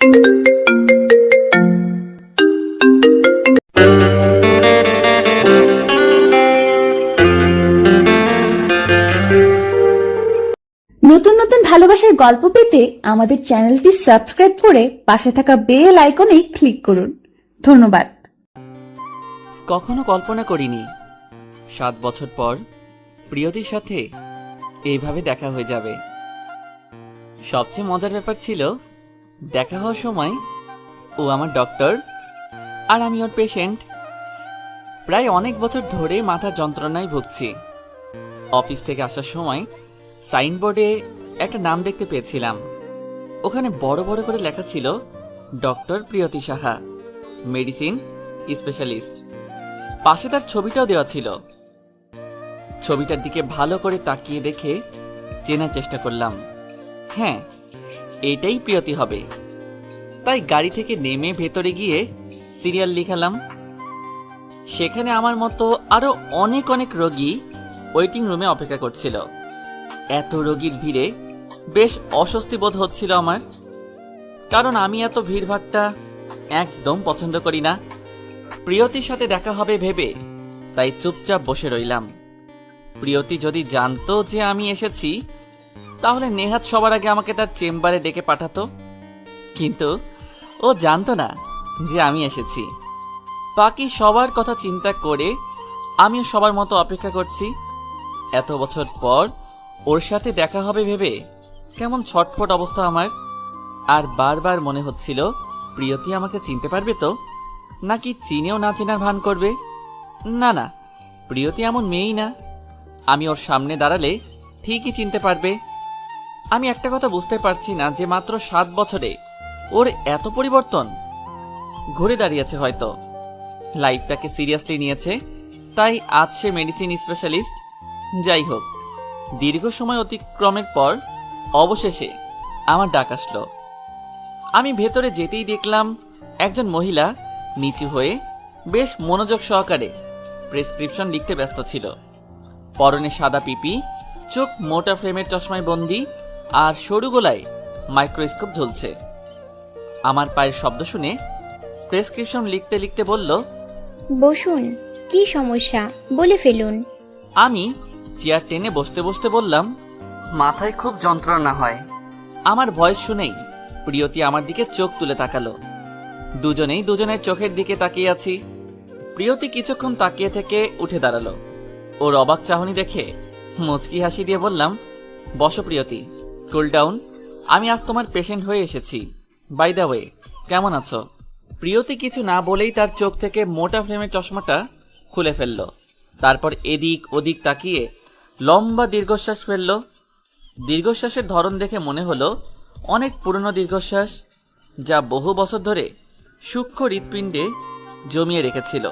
নতুন নতুন ভালোবাসার গল্প পেতে আমাদের চ্যানেলটি সাবস্ক্রাইব করে পাশে থাকা বেল আইকনে ক্লিক করুন। ধন্যবাদ। কখনো কল্পনা করিনি 7 বছর পর প্রিয়তির সাথে এইভাবে দেখা হয়ে যাবে। সবচেয়ে মজার ব্যাপার ছিল, দেখা হওয়ার সময় ও আমার ডক্টর আর আমি ওর পেশেন্ট। প্রায় অনেক বছর ধরে মাথার যন্ত্রণায় ভুগছি। অফিস থেকে আসার সময় সাইনবোর্ডে একটা নাম দেখতে পেয়েছিলাম। ওখানে বড় বড় করে লেখা ছিল doctor Priyoti Saha, medicine specialist. পাশে তার ছবিটাও দেওয়া ছিল। ছবিটার দিকে ভালো করে তাকিয়ে দেখে চেনার চেষ্টা করলাম। হ্যাঁ, এটাই প্রিয়তি হবে। তাই গাড়ি থেকে নেমে ভেতরে গিয়ে সিরিয়াল লিখালাম। সেখানে আমার মতো আরো অনেক অনেক রোগী ওয়েটিং রুমে অপেক্ষা করছিল। এত রোগীর ভিড়ে বেশ অস্বস্তি বোধ হচ্ছিল আমার, কারণ আমি এত ভিড়ভাট্টা একদম পছন্দ করি না। প্রিয়তির সাথে দেখা হবে ভেবে তাই চুপচাপ বসে রইলাম। প্রিয়তি যদি জানতো যে আমি এসেছি তাহলে নেহাত সবার আগে আমাকে তার চেম্বারে ডেকে পাঠাতো, কিন্তু ও জানতো না যে আমি এসেছি। বাকি সবার কথা চিন্তা করে আমিও সবার মতো অপেক্ষা করছি। এত বছর পর ওর সাথে দেখা হবে ভেবে কেমন ছটফট অবস্থা আমার। আর বারবার মনে হচ্ছিল, প্রিয়তি আমাকে চিনতে পারবে তো, নাকি চিনেও না চেনার ভান করবে। না না, প্রিয়তি এমন মেয়েই না। আমি ওর সামনে দাঁড়ালে ঠিকই চিনতে পারবে। আমি একটা কথা বুঝতে পারছি না যে মাত্র 7 বছরে ওর এত পরিবর্তন। ঘুরে দাঁড়িয়েছে হয়তো, লাইফটাকে সিরিয়াসলি নিয়েছে, তাই আজ সে মেডিসিন স্পেশালিস্ট। যাই হোক, দীর্ঘ সময় অতিক্রমের পর অবশেষে আমার ডাক আসলো। আমি ভেতরে যেতেই দেখলাম একজন মহিলা নিচু হয়ে বেশ মনোযোগ সহকারে প্রেসক্রিপশন লিখতে ব্যস্ত ছিল। পরনে সাদা পিপি, চোখ মোটা ফ্রেমের চশমায় বন্দি, আর সরু গলায় মাইক্রোস্কোপ ঝুলছে। আমার পায়ের শব্দ শুনে প্রেসক্রিপশন লিখতে লিখতে বলল, বসুন, কি সমস্যা বলে ফেলুন। আমি চেয়ার টেনে বসতে বসতে বললাম, মাথায় খুব যন্ত্রণা হয়। আমার ভয়েস শুনেই প্রিয়তি আমার দিকে চোখ তুলে তাকালো। দুজনেই দুজনের চোখের দিকে তাকিয়ে আছি। প্রিয়তি কিছুক্ষণ তাকিয়ে থেকে উঠে দাঁড়ালো। ওর অবাক চাহনি দেখে মুচকি হাসি দিয়ে বললাম, বসো প্রিয়তি, কুল ডাউন। আমি আজ তোমার পেশেন্ট হয়ে এসেছি। বাই দ্য ওয়ে, কেমন আছো? প্রিয়তি কিছু না বলেই তার চোখ থেকে মোটা ফ্রেমের চশমাটা খুলে ফেলল। তারপর এদিক ওদিক তাকিয়ে লম্বা দীর্ঘশ্বাস ফেলল। দীর্ঘশ্বাসের ধরন দেখে মনে হলো অনেক পুরনো দীর্ঘশ্বাস, যা বহু বছর ধরে সূক্ষ্ম হৃৎপিণ্ডে জমিয়ে রেখেছিল।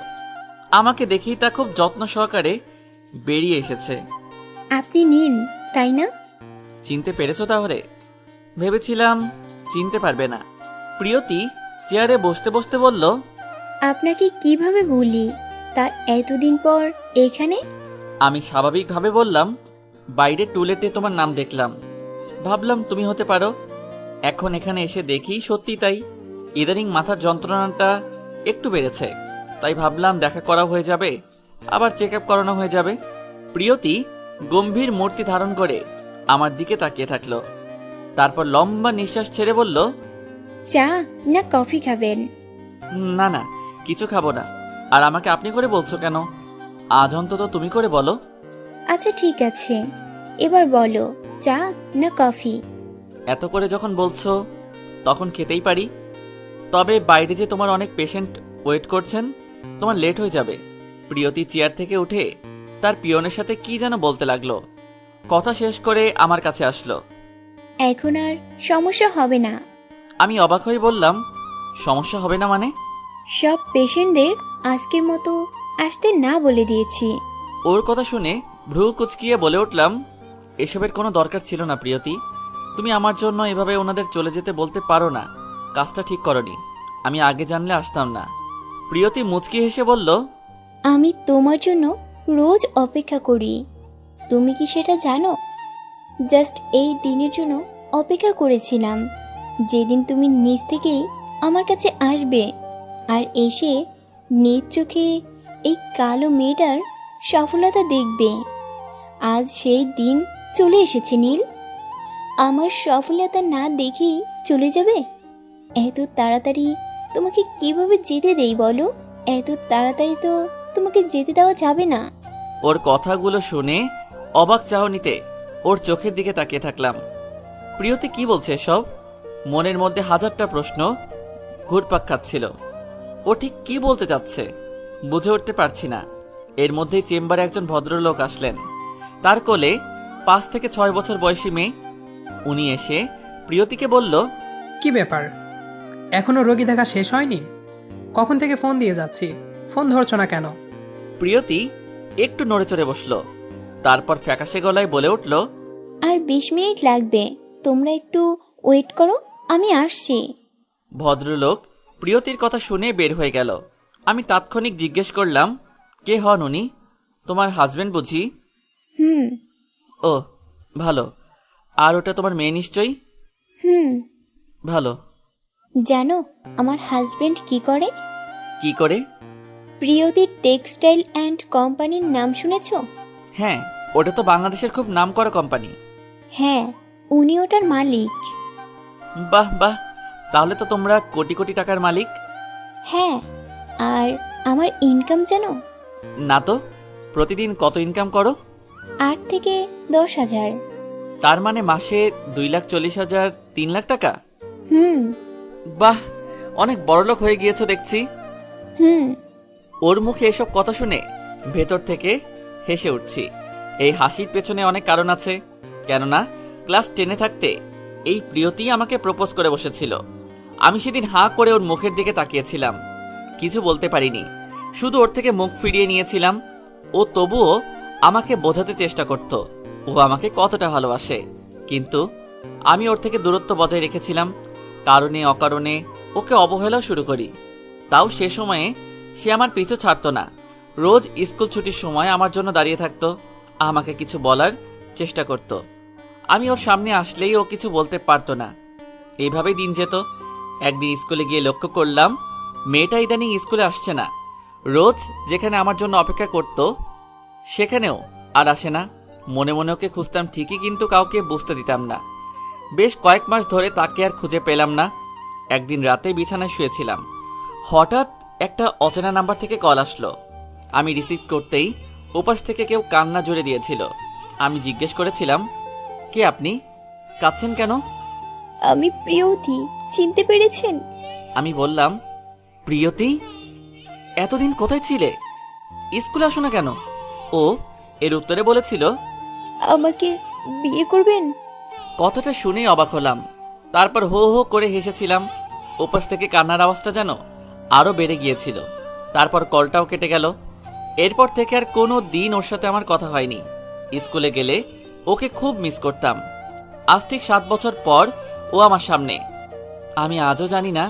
আমাকে দেখেই তা খুব যত্ন সহকারে বেরিয়ে এসেছে। আপনি নিন, তাই না? চিনতে পেরেছো তাহলে? ভেবেছিলাম চিনতে পারবে না। প্রিয়তি চেয়ারে বসতে বসতে বলল, আপনাকে কিভাবে ভুলি, তা এতদিন পর এখানে? আমি স্বাভাবিকভাবে বললাম, বাইরে টুলেটে তোমার নাম দেখলাম, ভাবলাম তুমি হতে পারো। এখন এখানে এসে দেখি সত্যি তাই। ইদানিং মাথার যন্ত্রণাটা একটু বেড়েছে, তাই ভাবলাম দেখা করা হয়ে যাবে, আবার চেক আপ করানো হয়ে যাবে। প্রিয়তি গম্ভীর মূর্তি ধারণ করে আমার দিকে তাকিয়ে থাকলো। তারপর লম্বা নিঃশ্বাস ছেড়ে বলল, চা না কফি খাবেন? না না, কিছু খাবো না। আর আমাকে আপনি করে বলছো কেন? আজ অন্তত তুমি করে বলো। আচ্ছা ঠিক আছে, এবার বলো, চা না কফি? এত করে যখন বলছো তখন খেতেই পারি, তবে বাইরে যে তোমার অনেক পেশেন্ট ওয়েট করছেন, তোমার লেট হয়ে যাবে। প্রিয়তি চেয়ার থেকে উঠে তার পিয়নের সাথে কি যেন বলতে লাগলো। কথা শেষ করে আমার কাছে আসলো। এখন আর সমস্যা হবে না। আমি অবাক হয়ে বললাম, সমস্যা হবে না মানে? সব পেশেন্টদের আজকের মতো আসতে না বলে দিয়েছি। ওর কথা শুনে ভ্রু কুচকিয়ে বলে উঠলাম, এসবের কোনো দরকার ছিল না প্রিয়তি। তুমি আমার জন্য এভাবে ওনাদের চলে যেতে বলতে পারো না। কাজটা ঠিক করনি। আমি আগে জানলে আসতাম না। প্রিয়তি মুচকি হেসে বলল, আমি তোমার জন্য রোজ অপেক্ষা করি, তুমি কি সেটা জানো? জাস্ট এই দিনের জন্য অপেক্ষা করেছিলাম। যেদিন তুমি নিজ থেকেই আমার কাছে আসবে আর এসে নিজ চোখে এই কালো মেয়েটার সফলতা দেখবে। আজ সেই দিন চলে এসেছে নীল। আমার সফলতা না দেখেই চলে যাবে? এত তাড়াতাড়ি তোমাকে কিভাবে যেতে দেই বলো? এত তাড়াতাড়ি তো তোমাকে যেতে দেওয়া যাবে না। ওর কথাগুলো শুনে অবাক চাহনিতে ওর চোখের দিকে তাকিয়ে থাকলাম। প্রিয়তি কি বলছে সব? মনের মধ্যে হাজারটা প্রশ্ন ঘুরপাক খাচ্ছিল। ও ঠিক কি বলতে চাচ্ছে বুঝে উঠতে পারছি না। এর মধ্যেই চেম্বারে একজন ভদ্রলোক আসলেন। তার কোলে 5 থেকে 6 বছর বয়সী মেয়ে। উনি এসে প্রিয়তিকে বলল, কি ব্যাপার, এখনো রোগী দেখা শেষ হয়নি? কখন থেকে ফোন দিয়ে যাচ্ছি, ফোন ধরছো না কেন? প্রিয়তি একটু নড়ে চড়ে বসলো, তারপর ফ্যাকাশে গলায় বলে উঠল, আর 20 মিনিট লাগবে, তোমরা একটু ওয়েট করো, আমি আসছি। ভদ্রলোক প্রিয়তির কথা শুনে বের হয়ে গেল। আমি তাৎক্ষণিক জিজ্ঞেস করলাম, কে হন উনি? তোমার হাজবেন্ড বুঝি? হুম ও ভালো। আর ওটা তোমার মেয়ে নিশ্চয়ই? হুম ভালো। জানো আমার হাজবেন্ড কি করে? কি করে? প্রিয়তি টেক্সটাইল অ্যান্ড কোম্পানির নাম শুনেছো? হ্যাঁ, ওটা তো বাংলাদেশের খুব নামকরা কোম্পানি। হ্যাঁ, উনি ওটার মালিক। বাহ বাহ, তাহলে তো তোমরা কোটি কোটি টাকার মালিক। হ্যাঁ, আর আমার ইনকাম জানো? না তো, প্রতিদিন কত ইনকাম করো? 8 থেকে 10,000। তার মানে মাসে 2,40,000, 3 লাখ টাকা। হুম বাহ, অনেক বড়লোক হয়ে গিয়েছো দেখছি। হুম ওর মুখে এসব কথা শুনে ভেতর থেকে হেসে উঠছি। এই হাসির পেছনে অনেক কারণ আছে। কেননা ক্লাস 10-এ থাকতে এই প্রিয়তি আমাকে প্রপোজ করে বসেছিল। আমি সেদিন হাঁ করে ওর মুখের দিকে তাকিয়েছিলাম, কিছু বলতে পারিনি, শুধু ওর থেকে মুখ ফিরিয়ে নিয়েছিলাম। ও তবুও আমাকে বোঝাতে চেষ্টা করত ও আমাকে কতটা ভালোবাসে, কিন্তু আমি ওর থেকে দূরত্ব বজায় রেখেছিলাম। কারণে অকারণে ওকে অবহেলা শুরু করি। তাও সে সময়ে সে আমার পিছু ছাড়তো না। রোজ স্কুল ছুটির সময় আমার জন্য দাঁড়িয়ে থাকতো, আমাকে কিছু বলার চেষ্টা করত। আমি ওর সামনে আসলেই ও কিছু বলতে পারতো না। এইভাবেই দিন যেত। একদিন স্কুলে গিয়ে লক্ষ্য করলাম মেয়েটা ইদানিং স্কুলে আসছে না। রোজ যেখানে আমার জন্য অপেক্ষা করত সেখানেও আর আসে না। মনে মনে ওকে খুঁজতাম ঠিকই, কিন্তু কাউকে বুঝতে দিতাম না। বেশ কয়েক মাস ধরে তাকে আর খুঁজে পেলাম না। একদিন রাতে বিছানায় শুয়েছিলাম, হঠাৎ একটা অচেনা নাম্বার থেকে কল আসলো। আমি রিসিভ করতেই ওপাশ থেকে কেউ কান্না জুড়ে দিয়েছিল। আমি জিজ্ঞেস করেছিলাম, কে আপনি? কাঁদছেন কেন? আমি প্রিয়তি, চিনতে পেরেছেন? আমি বললাম, প্রিয়তি? এতদিন কোথায় ছিলে? স্কুলে আসো না কেন? ও এর উত্তরে বলেছিল, আমাকে বিয়ে করবেন? কথাটা শুনেই অবাক হলাম। তারপর হো হো করে হেসেছিলাম। ওপাশ থেকে কান্নার আওয়াজটা যেন আরো বেড়ে গিয়েছিল। তারপর কলটাও কেটে গেল। এরপর থেকে আর কোনো দিন ওর সাথে আমার কথা হয়নি। স্কুলে গেলে ওকে খুব মিস করতাম। আজ ঠিক 7 বছর পর ও আমার সামনে। আমি আজও জানি না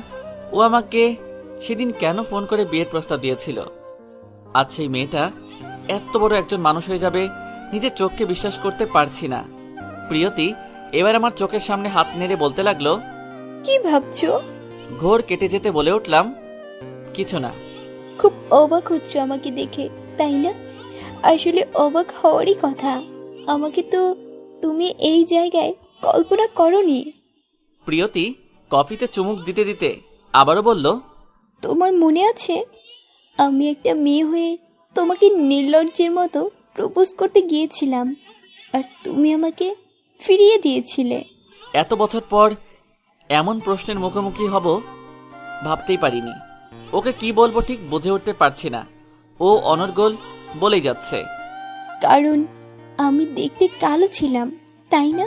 ও আমাকে সেদিন কেন ফোন করে বিয়ের প্রস্তাব দিয়েছিল। আজ সেই মেয়েটা এত বড় একজন মানুষ হয়ে যাবে নিজের চোখকে বিশ্বাস করতে পারছি না। প্রিয়তি এবার আমার চোখের সামনে হাত নেড়ে বলতে লাগলো, কি ভাবছো? ঘোর কেটে যেতে বলে উঠলাম, কিছু না। খুব অবাক হচ্ছ আমাকে দেখে, তাই না? আসলে অবাক হওয়ারই কথা। আমাকে তো তুমি এই জায়গায় কল্পনা করনি। প্রিয়তি কফিতে চুমুক দিতে দিতে আবারও বলল, তোমার মনে আছে আমি একটা মেয়ে হয়ে তোমাকে নির্লজ্জের মতো প্রপোজ করতে গিয়েছিলাম, আর তুমি আমাকে ফিরিয়ে দিয়েছিলে। এত বছর পর এমন প্রশ্নের মুখোমুখি হব ভাবতেই পারিনি। ওকে কি বলবো ঠিক বুঝে উঠতে পারছি না। ও অনর্গল বলেই যাচ্ছে, কারণ আমি দেখতে কালো ছিলাম, তাই না?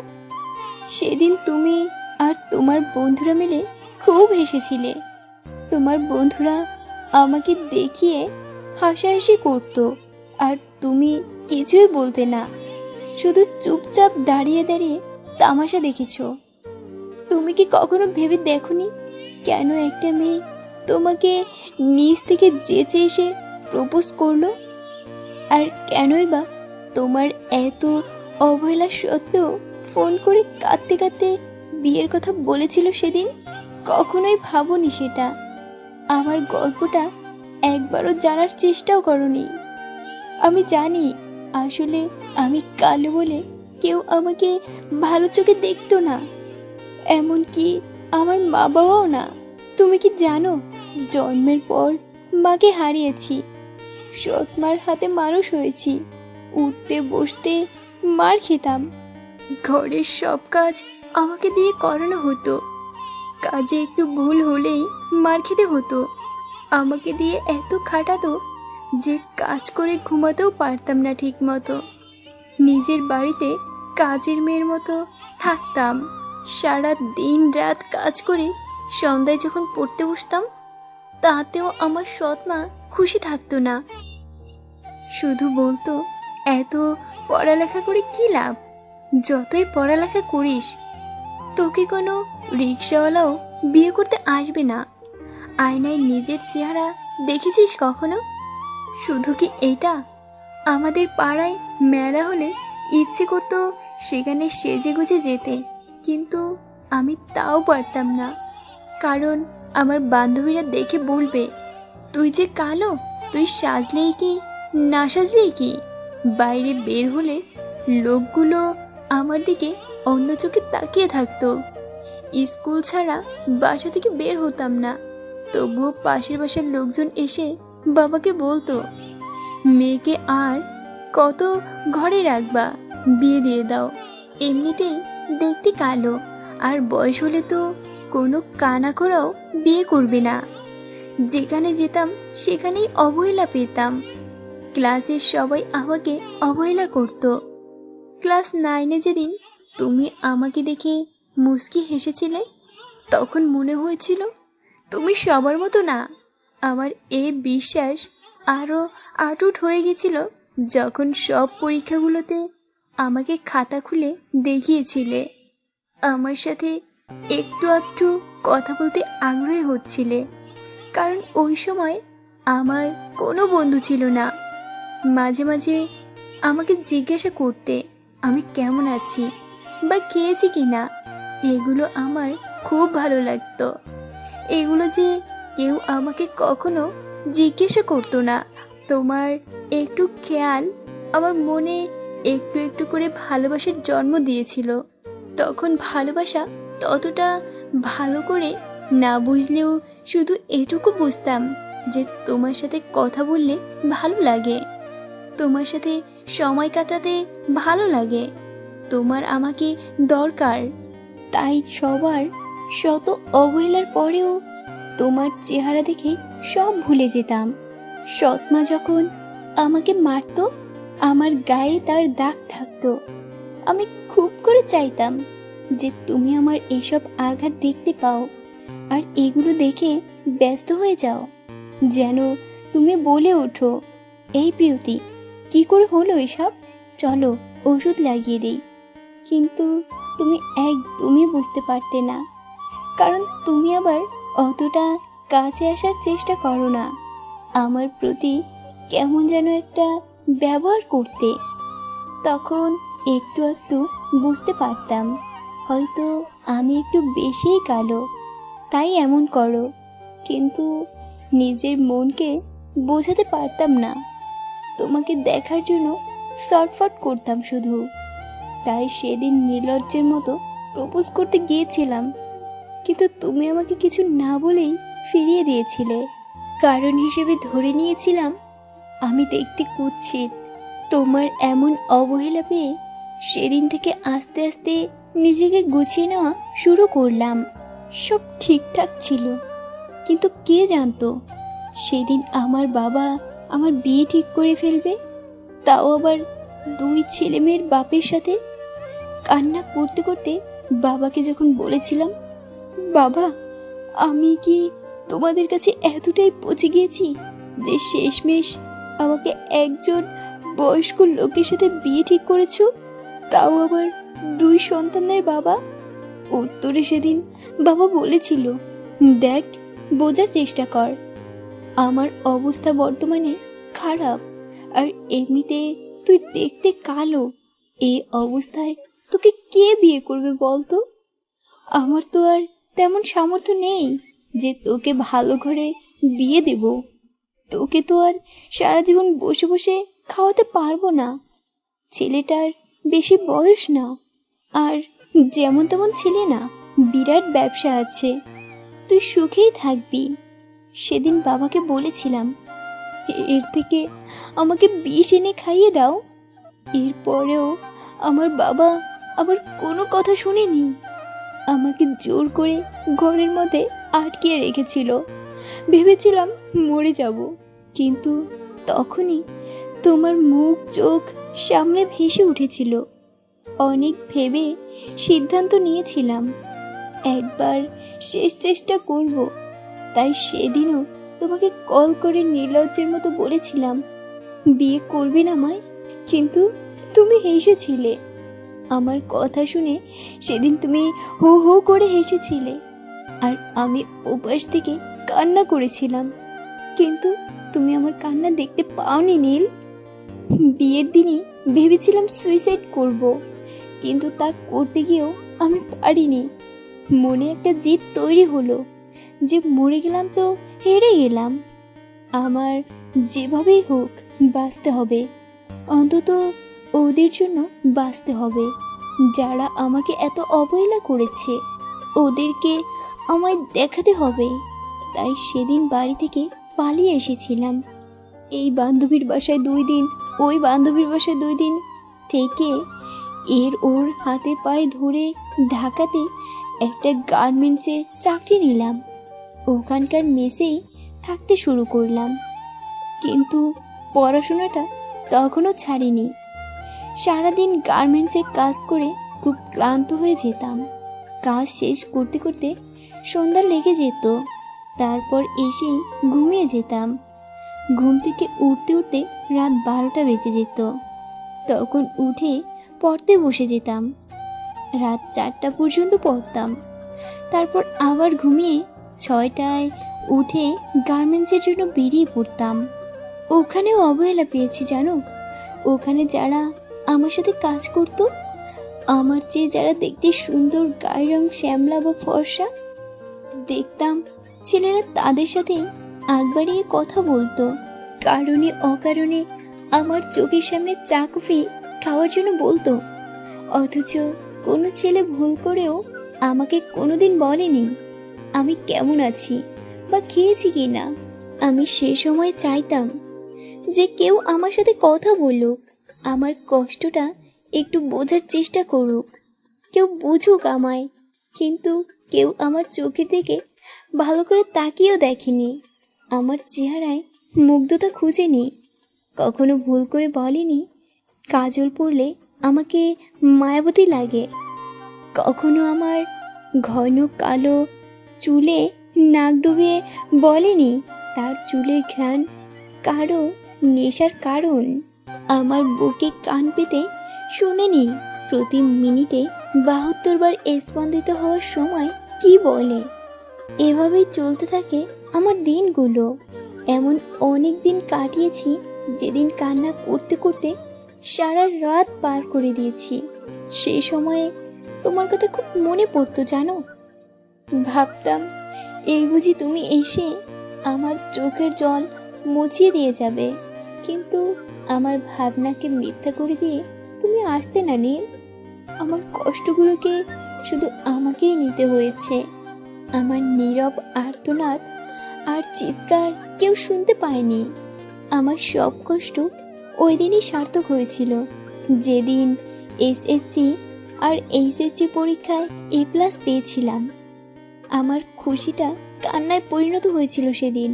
সেদিন তুমি আর তোমার বন্ধুরা মিলে খুব হেসেছিলে। তোমার বন্ধুরা আমাকে দেখিয়ে হাসাহাসি করতো, আর তুমি কিছুই বলতে না, শুধু চুপচাপ দাঁড়িয়ে দাঁড়িয়ে তামাশা দেখেছো। তুমি কি কখনো ভেবে দেখোনি কেন একটা মেয়ে তোমাকে নিজ থেকে যেচে এসে প্রপোজ করলো? আর কেনই বা তোমার এত অবহেলা সত্ত্বেও ফোন করে কাঁদতে কাঁদতে বিয়ের কথা বলেছিল সেদিন, কখনোই ভাবনি সেটা। আমার গল্পটা একবারও জানার চেষ্টাও করনি। আমি জানি আসলে আমি কালো বলে কেউ আমাকে ভালো চোখে দেখতো না, এমনকি আমার মা বাবাও না। তুমি কি জানো, জন্মের পর মাকে হারিয়েছি, সৎ মার হাতে মানুষ হয়েছি। উঠতে বসতে মার খেতাম, ঘরের সব কাজ আমাকে দিয়ে করানো হতো। কাজে একটু ভুল হলেই মার খেতে হতো। আমাকে দিয়ে এত খাটাতো যে কাজ করে ঘুমাতেও পারতাম না ঠিক মতো। নিজের বাড়িতে কাজের মেয়ের মতো থাকতাম। সারা দিন রাত কাজ করে সন্ধ্যায় যখন পড়তে বসতাম, তাতেও আমার সৎ মা খুশি থাকতো না। শুধু বলতো, এত পড়ালেখা করে কি লাভ? যতই পড়ালেখা করিস তোকে কোনো রিক্সাওয়ালাও বিয়ে করতে আসবে না। আয়নায় নিজের চেহারা দেখেছিস কখনো? শুধু কি এইটা, আমাদের পাড়ায় মেলা হলে ইচ্ছে করতো সেখানে সেজে গুজে যেতে, কিন্তু আমি তাও পারতাম না। কারণ আমার বান্ধবীরা দেখে বলবে, তুই যে কালো, তুই সাজলেই কি না সাজলেই কি? বাইরে বের হলে লোকগুলো আমার দিকে অন্য চোখে তাকিয়ে থাকতো। স্কুল ছাড়া বাসা থেকে বের হতাম না, তবুও পাশের বাসার লোকজন এসে বাবাকে বলতো, মেয়েকে আর কত ঘরে রাখবা, বিয়ে দিয়ে দাও। এমনিতেই দেখতে কালো, আর বয়স হলে তো কোনো কানা করাও বিয়ে করবে না। যেখানে যেতাম সেখানেই অবহেলা পেতাম। ক্লাসের সবাই আমাকে অবহেলা করত। ক্লাস 9-এ যেদিন তুমি আমাকে দেখে মুচকি হেসেছিলে, তখন মনে হয়েছিল তুমি সবার মতো না। আমার এই বিশ্বাস আরও অটুট হয়ে গেছিল যখন সব পরীক্ষাগুলোতে আমাকে খাতা খুলে দেখিয়েছিলে। আমার সাথে একটু আধটু কথা বলতে আগ্রহী হচ্ছিলে, কারণ ওই সময় আমার কোনো বন্ধু ছিল না। মাঝে মাঝে আমাকে জিজ্ঞাসা করতে আমি কেমন আছি বা খেয়েছি কি না। এগুলো আমার খুব ভালো লাগতো। এগুলো যে কেউ আমাকে কখনো জিজ্ঞাসা করতো না। তোমার একটু খেয়াল আমার মনে একটু একটু করে ভালোবাসার জন্ম দিয়েছিল। তখন ভালোবাসা ততটা ভালো করে না বুঝলেও শুধু এটুকু বুঝতাম যে তোমার সাথে কথা বললে ভালো লাগে, তোমার সাথে সময় কাটাতে ভালো লাগে, তোমার আমাকে দরকার। তাই সবার শত অবহেলার পরেও তোমার চেহারা দেখে সব ভুলে যেতাম। সৎমা যখন আমাকে মারতো, আমার গায়ে তার দাগ থাকতো। আমি খুব করে চাইতাম যে তুমি আমার এসব আঘাত দেখতে পাও আর এগুলো দেখে ব্যস্ত হয়ে যাও, যেন তুমি বলে ওঠো, এই প্রিয়তি, কি করে হলো এসব, চলো ওষুধ লাগিয়ে দেই। কিন্তু তুমি একদমই বুঝতে পারতে না, কারণ তুমি আবার অতটা কাছে আসার চেষ্টা করো না। আমার প্রতি কেমন যেন একটা ব্যবহার করতে। তখন একটু একটু বুঝতে পারতাম হয়তো আমি একটু বেশিই কালো, তাই এমন করো, কিন্তু নিজের মনকে বোঝাতে পারতাম না। তোমাকে দেখার জন্য ছটফট করতাম শুধু। তাই সেদিন নির্লজ্জের মতো প্রপোজ করতে গিয়েছিলাম, কিন্তু তুমি আমাকে কিছু না বলেই ফিরিয়ে দিয়েছিলে। কারণ হিসেবে ধরে নিয়েছিলাম আমি দেখতে কুৎসিত। তোমার এমন অবহেলা পেয়ে সেদিন থেকে আস্তে আস্তে নিজেকে গুছিয়ে নেওয়া শুরু করলাম। সব ঠিকঠাক ছিল, কিন্তু কে জানতো সেদিন আমার বাবা আমার বিয়ে ঠিক করে ফেলবে, তাও আবার 2 ছেলে মেয়ের বাপের সাথে। কান্না করতে করতে বাবাকে যখন বলেছিলাম, বাবা, আমি কি তোমাদের কাছে এতটাই পচে গিয়েছি যে শেষমেশ আমাকে একজন বয়স্ক লোকের সাথে বিয়ে ঠিক করেছো, তাও আবার 2 সন্তানের বাবা? উত্তরে সেদিন বাবা বলেছিল, দেখ, বোঝার চেষ্টা কর, আমার অবস্থা বর্তমানে খারাপ, আর এমনিতে তুই দেখতে কালো। এই অবস্থায় তোকে কে বিয়ে করবে বলতো? আমার তো আর তেমন সামর্থ্য নেই যে তোকে ভালো ঘরে বিয়ে দেব। তোকে তো আর সারা জীবন বসে বসে খাওয়াতে পারবো না। ছেলেটার বেশি বয়স না, আর যেমন তেমন ছেলে না, বিরাট ব্যবসা আছে, তুই সুখেই থাকবি। সেদিন বাবাকে বলেছিলাম এর থেকে আমাকে বিষ এনে খাইয়ে দাও। এরপরেও আমার বাবা আবার কোনো কথা শুনেনি, আমাকে জোর করে ঘরের মধ্যে আটকিয়ে রেখেছিল। ভেবেছিলাম মরে যাব, কিন্তু তখনই তোমার মুখ চোখ সামনে ভেসে উঠেছিল। অনেক ভেবে সিদ্ধান্ত নিয়েছিলাম একবার শেষ চেষ্টা করব। তাই সেদিনও তোমাকে কল করে নির্লজ্জের মতো বলেছিলাম বিয়ে করবে না আমায়, কিন্তু তুমি হেসেছিলে। আমার কথা শুনে সেদিন তুমি হো হো করে হেসেছিলে, আর আমি ওপাশ থেকে কান্না করেছিলাম, কিন্তু তুমি আমার কান্না দেখতে পাওনি নীল। বিয়ের দিনই ভেবেছিলাম সুইসাইড করব, কিন্তু তা করতে গিয়েও আমি পারিনি। মনে একটা জিদ তৈরি হলো যে মরে গেলাম তো হেরে গেলাম, আমার যেভাবেই হোক বাঁচতে হবে, অন্তত ওদের জন্য বাঁচতে হবে যারা আমাকে এত অবহেলা করেছে, ওদেরকে আমায় দেখাতে হবে। তাই সেদিন বাড়ি থেকে পালিয়ে এসেছিলাম। এই বান্ধবীর বাসায় 2 দিন, ওই বান্ধবীর বাসায় 2 দিন থেকে ওর হাতে পায়ে ধরে ঢাকাতে একটা গার্মেন্টসে চাকরি নিলাম। ওখানকার মেসেই থাকতে শুরু করলাম, কিন্তু পড়াশোনাটা তখনও ছাড়িনি। সারাদিন গার্মেন্টসে কাজ করে খুব ক্লান্ত হয়ে যেতাম। কাজ শেষ করতে করতে সন্ধ্যা লেগে যেত, তারপর এসেই ঘুমিয়ে যেতাম। ঘুম থেকে উঠতে উঠতে রাত 12টা বেজে যেত। তখন উঠে পড়তে বসে যেতাম, রাত 4টা পর্যন্ত পড়তাম। তারপর আবার ঘুমিয়ে 6টায় উঠে গার্মেন্টসের জন্য বেরিয়ে পড়তাম। ওখানেও অবহেলা পেয়েছি জানো। ওখানে যারা আমার সাথে কাজ করত, আমার চেয়ে যারা দেখতে সুন্দর, গায়ের রং শ্যামলা বা ফর্সা, দেখতাম ছেলেরা তাদের সাথে আগ বাড়িয়ে কথা বলতো, কারণে অকারণে আমার চোখের সামনে চা কফি খাওয়ার জন্য বলতো, অথচ কোনো ছেলে ভুল করেও আমাকে কোনোদিন বলেনি আমি কেমন আছি বা খেয়েছি কি না। আমি সে সময় চাইতাম যে কেউ আমার সাথে কথা বলুক, আমার কষ্টটা একটু বোঝার চেষ্টা করুক, কেউ বুঝুক আমায়, কিন্তু কেউ আমার চোখের দিকে ভালো করে তাকিয়েও দেখেনি, আমার চেহারায় মুগ্ধতা খুঁজেনি, কখনো ভুল করে বলেনি কাজল পরলে আমাকে মায়াবতী লাগে, কখনো আমার ঘন কালো চুলে নাক ডুবিয়ে বলেনি তার চুলের ঘ্রাণ কারো নেশার কারণ, আমার বুকে কান পেতে শুনেনি প্রতি মিনিটে 72 বার স্পন্দিত হওয়ার সময় কি বলে। এভাবেই চলতে থাকে আমার দিনগুলো। এমন অনেক দিন কাটিয়েছি যেদিন কান্না করতে করতে সারা রাত পার করে দিয়েছি। সেই সময়ে তোমার কথা খুব মনে পড়তো জানো। ভাবতাম এই বুঝি তুমি এসে আমার চোখের জল মুছিয়ে দিয়ে যাবে, কিন্তু আমার ভাবনাকে মিথ্যা করে দিয়ে তুমি আসতে না নীল। আমার কষ্টগুলোকে শুধু আমাকেই নিতে হয়েছে। আমার নীরব আর্তনাদ আর চিৎকার কেউ শুনতে পায়নি। আমার সব কষ্ট ওই দিনই সার্থক হয়েছিল, যেদিন এসএসসি আর এইচএসসি পরীক্ষায় A+ পেয়েছিলাম। আমার খুশিটা কান্নায় পরিণত হয়েছিল সেদিন।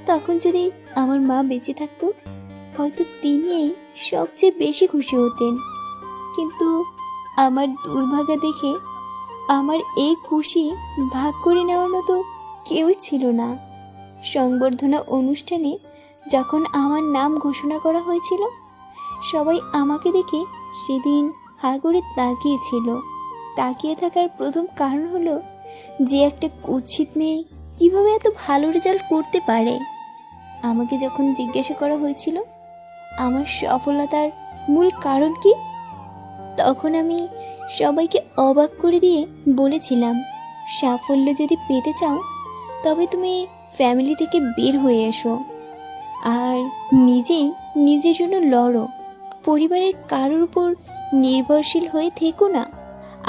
তখন যদি আমার মা বেঁচে থাকতো, হয়তো তিনিই সবচেয়ে বেশি খুশি হতেন, কিন্তু আমার দুর্ভাগ্য দেখে আমার এই খুশি ভাগ করে নেওয়ার মতো কেউই ছিল না। সংবর্ধনা অনুষ্ঠানে যখন আমার নাম ঘোষণা করা হয়েছিল, সবাই আমাকে দেখে সেদিন হা করে তাকিয়েছিল। তাকিয়ে থাকার প্রথম কারণ হলো যে একটা কুৎসিত মেয়ে কিভাবে এত ভালো রেজাল্ট করতে পারে। আমাকে যখন জিজ্ঞাসা করা হয়েছিল আমার সফলতার মূল কারণ কি, তখন আমি সবাইকে অবাক করে দিয়ে বলেছিলাম, সাফল্য যদি পেতে চাও তবে তুমি ফ্যামিলি থেকে বের হয়ে এসো আর নিজেই নিজের জন্য লড়ো। পরিবারের কারোর উপর নির্ভরশীল হয়ে থেকো না।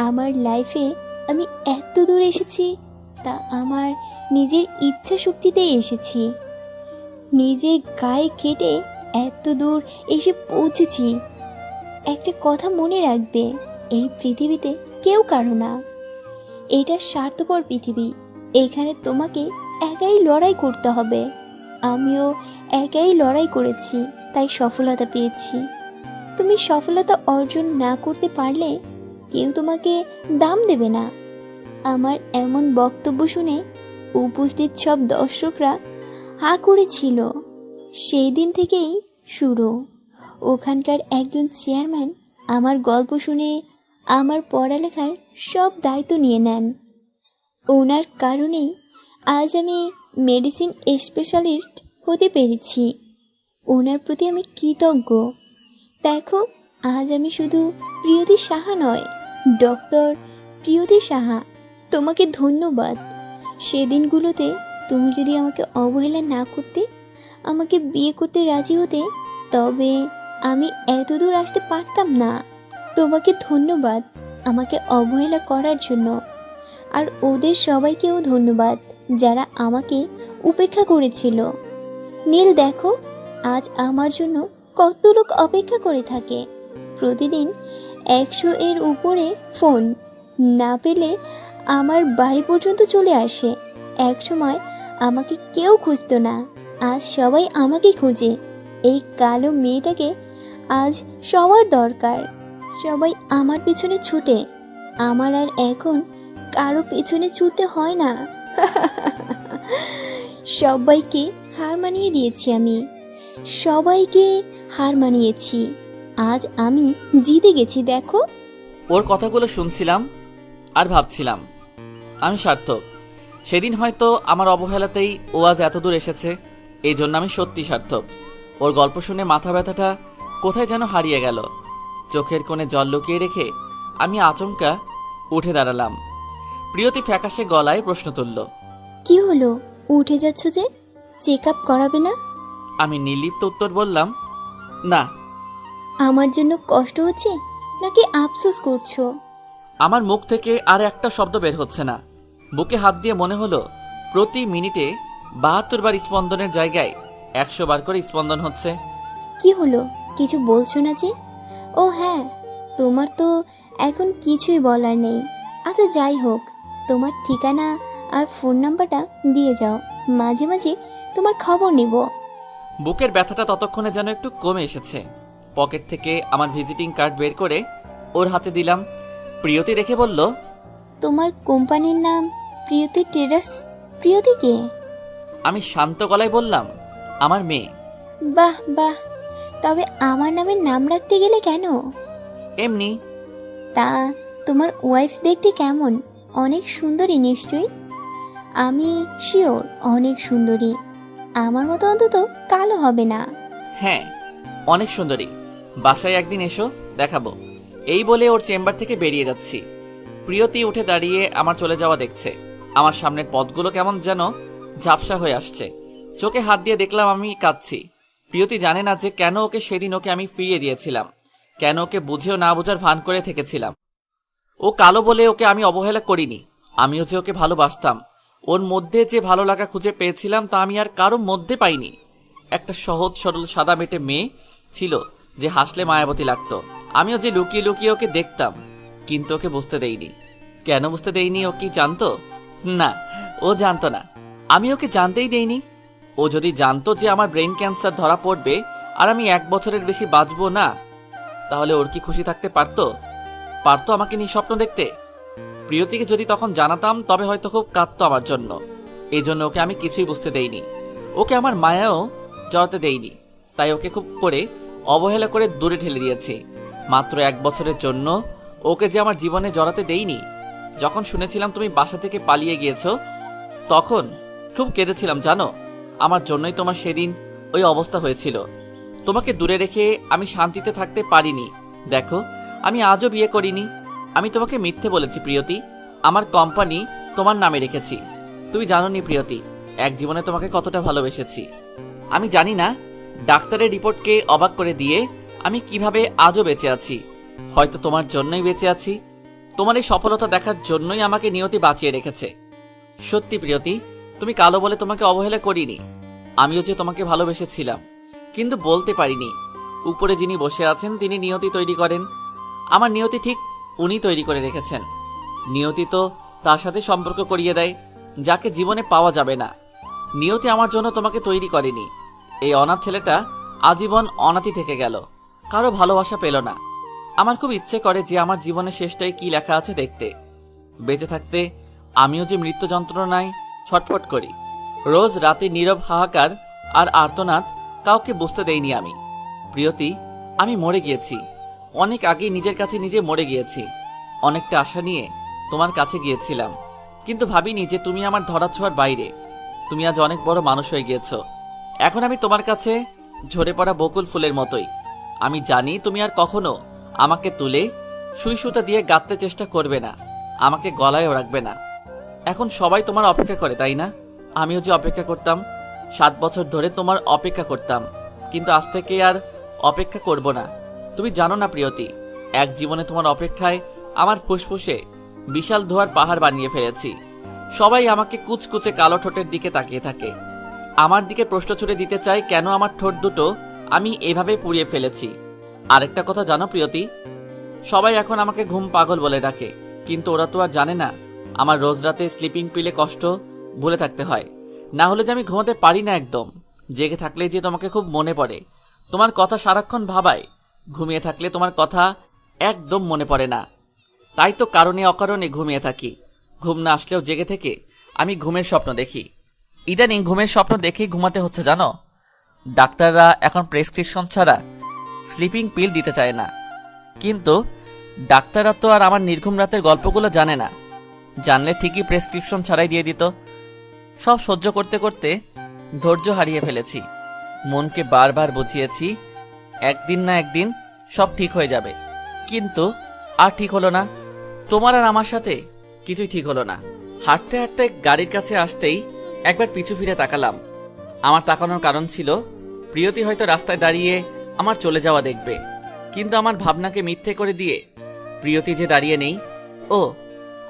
আমার লাইফে আমি এত দূর এসেছি, তা আমার নিজের ইচ্ছা শক্তিতেই এসেছি। নিজের গায়ে খেটে এত দূর এসে পৌঁছেছি। একটা কথা মনে রাখবে, এই পৃথিবীতে কেউ কারো না। এটা স্বার্থপর পৃথিবী। এখানে তোমাকে একাই লড়াই করতে হবে। আমিও একাই লড়াই করেছি, তাই সফলতা পেয়েছি। তুমি সফলতা অর্জন না করতে পারলে কেউ তোমাকে দাম দেবে না। আমার এমন বক্তব্য শুনে উপস্থিত সব দর্শকরা হা করেছিল। সেই দিন থেকেই শুরু। ওখানকার একজন চেয়ারম্যান আমার গল্প শুনে আমার পড়ালেখার সব দায়িত্ব নিয়ে নেন। ওনার কারণেই আজ আমি মেডিসিন স্পেশালিস্ট হতে পেরেছি। ওনার প্রতি আমি কৃতজ্ঞ। দেখো, আজ আমি শুধু প্রিয়তি সাহা নয়, ডক্টর প্রিয়তি সাহা। তোমাকে ধন্যবাদ। সেদিনগুলোতে তুমি যদি আমাকে অবহেলা না করতে, আমাকে বিয়ে করতে রাজি হতে, তবে আমি এত দূর আসতে পারতাম না। তোমাকে ধন্যবাদ আমাকে অবহেলা করার জন্য। আর ওদের সবাইকেও ধন্যবাদ যারা আমাকে উপেক্ষা করেছিল। নীল, দেখো আজ আমার জন্য কত লোক অপেক্ষা করে থাকে। প্রতিদিন 100 এর উপরে ফোন না পেলে আমার বাড়ি পর্যন্ত চলে আসে। এক সময় আমাকে কেউ খুঁজতো না, আজ সবাই আমাকে খোঁজে। এই কালো মেয়েটাকে আজ সবার দরকার। সবাই আমার পেছনে ছুটে। আমার আর এখন কারো পেছনে ছুটতে হয় না। সবাইকে হার মানিয়ে দিয়েছি আমি। সবাইকে হার মানিয়েছি। আজ আমি জিতে গেছি। দেখো, ওর কথাগুলো শুনছিলাম আর ভাবছিলাম আমি সার্থক। সেদিন হয়তো আমার অবহেলাতেই ও আজ এত দূর এসেছে। এই জন্য আমি সত্যি সার্থক। ওর গল্প শুনে মাথা ব্যথাটা কোথায় যেন হারিয়ে গেল। চোখের কোণে জল লুকিয়ে রেখে আমি আচমকা উঠে দাঁড়ালাম। প্রিয়তি ফ্যাকাশে গলায় প্রশ্ন তুলল, কি হলো? উঠে যাচ্ছ যে? চেক আপ করাবে না? আমি নির্লিপ্ত উত্তর বললাম, না। আমার জন্য কষ্ট হচ্ছে নাকি আফসোস করছো? আমার মুখ থেকে আর একটা শব্দ বের হচ্ছে না। বুকে হাত দিয়ে মনে হলো প্রতি মিনিটে 72 বার স্পন্দনের জায়গায় 100 বার করে স্পন্দন হচ্ছে। কি হলো? কিছু বলছো না যে? ও হ্যাঁ, তোমার তো এখন কিছুই বলার নেই। আচ্ছা যাই হোক, তোমার ঠিকানা আর ফোন নাম্বারটা দিয়ে যাও। মাঝে মাঝে তোমার খবর নেব। বুকের ব্যথাটা ততক্ষণে যেন একটু কমে এসেছে। পকেট থেকে আমার ভিজিটিং কার্ড বের করে ওর হাতে দিলাম। প্রিয়তি দেখে বলল, তোমার কোম্পানির নাম প্রিয়তি টেরাস। প্রিয়তি কে? আমি শান্ত গলায় বললাম, আমার মেয়ে। বাহ বাহ, তবে আমার নামের নাম রাখতে গেলে কেন? এমনি। তা তোমার ওয়াইফ দেখতে কেমন? অনেক সুন্দরী নিশ্চয়ই? আমি শিওর অনেক সুন্দরী। আমার মতো অন্তত কালো হবে না। হ্যাঁ, অনেক সুন্দরী। বাসায় একদিন এসো, দেখাবো। এই বলে ওর চেম্বার থেকে বেরিয়ে যাচ্ছি। প্রিয়তি উঠে দাঁড়িয়ে আমার চলে যাওয়া দেখছে। আমার সামনের পথগুলো কেমন যেন ঝাপসা হয়ে আসছে। চোখে হাত দিয়ে দেখলাম আমি কাঁদছি। প্রিয়তি জানে না যে কেন ওকে সেদিন ওকে আমি ফিরিয়ে দিয়েছিলাম, কেন ওকে বুঝেও না বোঝার ভান করে থেকেছিলাম। ও কালো বলে ওকে আমি অবহেলা করিনি। আমিও যে ওকে ভালোবাসতাম, ওর মধ্যে যে ভালো লাগা খুঁজে পেয়েছিলাম তা আমি আর কারো মধ্যে পাইনি। একটা সহজ সরল সাদা মেটে মেয়ে ছিল যে হাসলে মায়াবতী লাগতো। আমিও যে লুকিয়ে লুকিয়ে ওকে দেখতাম, কিন্তু ওকে বুঝতে দেইনি। কেন বুঝতে দেইনি? ও কি জানতো? না, ও জানতো না। আমি ওকে জানতেই দেইনি। ও যদি জানতো যে আমার ব্রেন ক্যান্সার ধরা পড়বে আর আমি 1 বছরের বেশি বাঁচবো না, তাহলে ওর কি খুশি থাকতে পারতো? পারতো আমাকে নিয়ে স্বপ্ন দেখতে? প্রিয়তিকে যদি তখন জানাতাম তবে হয়তো খুব কাঁদতো আমার জন্য। এই জন্য ওকে আমি কিছুই বুঝতে দেইনি। ওকে আমার মায়াও জড়াতে দেইনি। তাই ওকে খুব করে অবহেলা করে দূরে ঠেলে দিয়েছি। মাত্র 1 বছরের জন্য ওকে যে আমার জীবনে জড়াতে দেইনি। যখন শুনেছিলাম তুমি বাসা থেকে পালিয়ে গিয়েছো, তখন খুব কেঁদেছিলাম জানো। আমার জন্যই তোমার সেদিন ওই অবস্থা হয়েছিল। তোমাকে দূরে রেখে আমি শান্তিতে থাকতে পারিনি। দেখো, আমি আজও বিয়ে করিনি। আমি তোমাকে মিথ্যে বলেছি প্রিয়তি। আমার কোম্পানি তোমার নামে রেখেছি। তুমি জানো নি প্রিয়তি, এক জীবনে তোমাকে কতটা ভালোবেসেছি। আমি জানি না ডাক্তারের রিপোর্টকে অবাক করে দিয়ে আমি কিভাবে আজও বেঁচে আছি। হয়তো তোমার জন্যই বেঁচে আছি। তোমার এই সফলতা দেখার জন্যই আমাকে নিয়তি বাঁচিয়ে রেখেছে। সত্যি প্রিয়তি, তুমি কালো বলে তোমাকে অবহেলা করিনি। আমিও যে তোমাকে ভালোবেসেছিলাম, কিন্তু বলতে পারিনি। উপরে যিনি বসে আছেন তিনি নিয়তি তৈরি করেন। আমার নিয়তি ঠিক উনি তৈরি করে রেখেছেন। নিয়তি তো তার সাথে সম্পর্ক করিয়ে দেয় যাকে জীবনে পাওয়া যাবে না। নিয়তি আমার জন্য তোমাকে তৈরি করেনি। এই অনাথ ছেলেটা আজীবন অনাথই থেকে গেল, কারো ভালোবাসা পেল না। আমার খুব ইচ্ছে করে যে আমার জীবনের শেষটায় কি লেখা আছে দেখতে। বেঁচে থাকতে আমিও যে মৃত্যু যন্ত্রণায় ছটফট করি। রোজ রাতে নীরব হাহাকার আর আর্তনাদ কাউকে বুঝতে দেইনি আমি। প্রিয়তি, আমি মরে গিয়েছি। অনেক আগেই নিজের কাছে নিজে মরে গিয়েছি। অনেকটা আশা নিয়ে তোমার কাছে গিয়েছিলাম, কিন্তু ভাবিনি যে তুমি আমার ধরাছোঁয়ার বাইরে। তুমি আজ অনেক বড় মানুষ হয়ে গিয়েছ। এখন আমি তোমার কাছে ঝরে পড়া বকুল ফুলের মতোই। আমি জানি তুমি আর কখনো আমাকে তুলে সুই সুতা দিয়ে গাঁথতে চেষ্টা করবে না, আমাকে গলায়ও রাখবে না। এখন সবাই তোমার অপেক্ষা করে, তাই না? আমিও যে অপেক্ষা করতাম, 7 বছর ধরে তোমার অপেক্ষা করতাম, কিন্তু আজ থেকে আর অপেক্ষা করব না। তুমি জানো না প্রিয়তি, এক জীবনে তোমার অপেক্ষায় আমার ফুসফুসে বিশাল ধোঁয়ার পাহাড় বানিয়ে ফেলেছি। সবাই আমাকে কুচকুচে কালো ঠোঁটের দিকে তাকিয়ে থাকে। আমার দিকে প্রশ্ন ছুড়ে দিতে চাই কেন আমার ঠোঁট দুটো আমি এভাবে পুড়িয়ে ফেলেছি। আরেকটা কথা জানো প্রিয়তি, সবাই এখন আমাকে ঘুম পাগল বলে ডাকে, কিন্তু ওরা তো আর জানে না আমার রোজ রাতে স্লিপিং পিলে কষ্ট ভুলে থাকতে হয়। না হলে যে আমি ঘুমাতে পারি না একদম। জেগে থাকলে যে তোমাকে খুব মনে পড়ে, তোমার কথা সারাক্ষণ ভাবায়। ঘুমিয়ে থাকলে তোমার কথা একদম মনে পড়ে না। তাই তো কারণে অকারণে ঘুমিয়ে থাকি। ঘুম না আসলেও জেগে থেকে আমি ঘুমের স্বপ্ন দেখি। ইদানিং ঘুমের স্বপ্ন দেখেই ঘুমাতে হচ্ছে জানো। ডাক্তাররা এখন প্রেসক্রিপশন ছাড়া স্লিপিং পিল দিতে চায় না, কিন্তু ডাক্তাররা তো আর আমার নির্ঘুম রাতের গল্পগুলো জানে না। জানলে ঠিকই প্রেসক্রিপশন ছাড়াই দিয়ে দিত। সব সহ্য করতে করতে ধৈর্য হারিয়ে ফেলেছি। মনকে বারবার বুঝিয়েছি একদিন না একদিন সব ঠিক হয়ে যাবে, কিন্তু আর ঠিক হলো না। তোমার আর আমার সাথে কিছুই ঠিক হলো না। হাঁটতে হাঁটতে গাড়ির কাছে আসতেই একবার পিছু ফিরে তাকালাম। আমার তাকানোর কারণ ছিল প্রিয়তি হয়তো রাস্তায় দাঁড়িয়ে আমার চলে যাওয়া দেখবে, কিন্তু আমার ভাবনাকে মিথ্যে করে দিয়ে প্রিয়তি যে দাঁড়িয়ে নেই। ও,